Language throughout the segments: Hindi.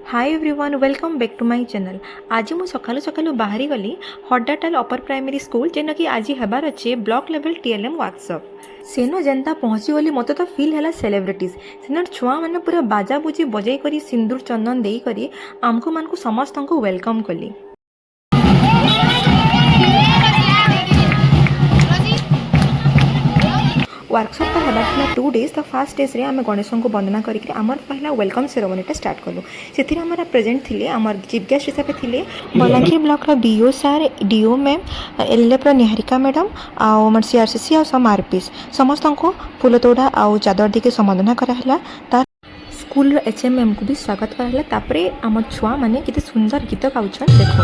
Hi everyone welcome back to my channel. आज मु सकालू सकालू बाहरी गली हड्डाटाल अपर प्राइमरी स्कूल जेन कि आज हबार अच्छे ब्लॉक लेवल टीएलएम वर्कशॉप सेनो जेनता पहुँची गली मत तो फिल है सेलिब्रिटीज सेन छुआ मैंने पूरा बाजा बुजी बजई करी सिंदूर चंदन दे करी आमको मानक समस्त को वेलकम कली। वर्कशॉप हबार 2 डेज तो फास्ट डेज रे आम गणेश को वंदना करके आमर पहला वेलकम सेरेमनीटा स्टार्ट कलु। से आम प्रेजेंट थे आमर चीफ गेस्ट हिसाब से बलांगीर ब्लॉक बीओ सार do ma'am LLF Niharika madam आम सीआरसीसी आ सम आरपीएस समस्त को फूल तोड़ा आउ चादर देके संबोधना कराला। तार स्कूल एचएमएम को भी स्वागत कराला। तापरे आम छुआ माने केते सुंदर गीत गाउछन देखो।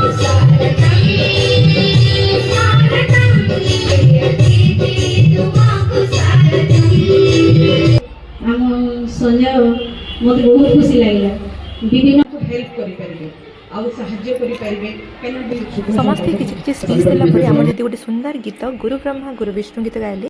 संजय मत बहुत खुशी लगे विभिन्न हेल्प करें समस्ते किसी स्पीच देला आम जी गोटे सुंदर गीत गुरु ब्रह्मा गुरु विष्णु गीत गाइले।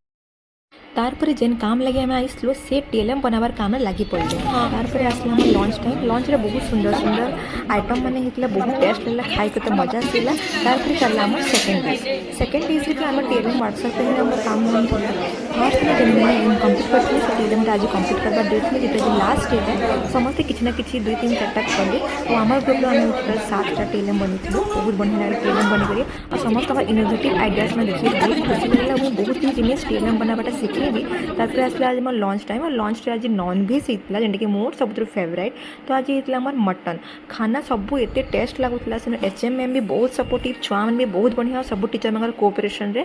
तारपर जेन काम लगे आम आईसलु से टीएलएम बनाबार काम लगी पड़े। तारपर आसला हम लंच टाइम लंच रे बहुत सुंदर सुंदर आइटम माने हितला बहुत टेस्ट लगला खाई के मजा आसला। तारपर चलला हम सेकंड डेज रे हम टीएलएम वर्कशॉप रे हम काम हम थोड़ा फर्स्ट में जेन कंप्लीट करथि से टीएलएम आज कंप्लीट करबा डेट में जेटा लास्ट डे है समस्त किछि ना किछि 2 3 4टा कले और हमर ग्रुप रे हम 7टा टीएलएम बनिथिलु। बहुत बढ़िया लागल टीएलएम बनि करी और समस्त इनोवेटिव आइडियाज में देखि बहुत खुशी लागला। मैं बहुत ही जिनिस टीएलएम बनाबाटा सिखली तापर आसला आज मोर लंच टाइम और लंच रे आज नॉन वेज होता जेनटा कि मोर सब फेवरेट। तो आज होता मोर मटन खाना सब एत टेस्ट लगुला से एचएमएम भी बहुत सपोर्टिव छुआ मैंने भी बहुत बढ़िया सब टीचर मान कोऑपरेशन रे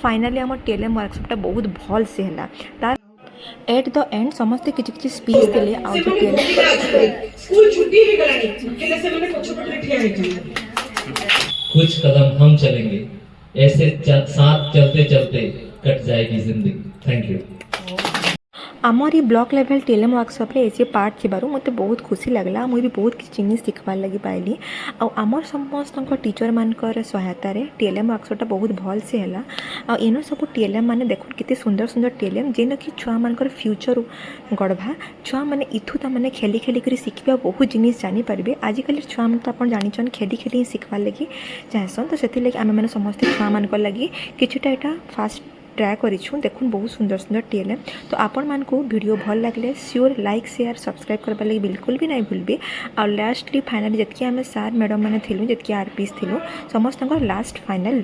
फाइनली आम टीएलएम वर्कशॉपटा बहुत भल से है। तार एट द एंड समस्ते किछि किछि स्पीच देले आ जो स्कूल छुट्टी हो गलानी केले से माने पछ पछ ठिया हे कुछ कदम हम चलेंगे ऐसे साथ चलते चलते कट जाएगी जिंदगी। Thank you. आमर ये ब्लॉक लेवल टीएलएम वर्कशॉप रे ऐसे पार्ट थिबारु मते बहुत खुशी लागला। मुई भी बहुत किछि जिनिस सिखबार लागि पाइली आ आमर समस्त टीचर मानकर सहायता रे टीएलएम वर्कशॉपटा बहुत भल से हैला। आ एनो सब टीएलएम माने देखो केते सुंदर सुंदर टीएलएम जेन कि छुआ मानकर फ्यूचर गढ़भा छुआ माने इथु ता माने खेली खेली करी सिखबा बहुत जिनिस जानि पारबे। आजिकल छुआ मन तो आपण जानिछन खेली खेली सिखबार लागि चाहसन। तो सेति लागि आमे माने समस्त छुआ मानकर लागि किछुटा एटा फास्ट ट्राए करूँ देखुन बहुत सुंदर सुंदर टीएलएम। तो आपण मान को वीडियो भल लगे श्योर लाइक शेयर सब्सक्राइब करबा लगी बिल्कुल भी नहीं भूलबे। और लास्टली फाइनली जतकी आम सार मैडम मैंने थिलु जतकी आरपीएस थिलु समस्त लास्ट फाइनल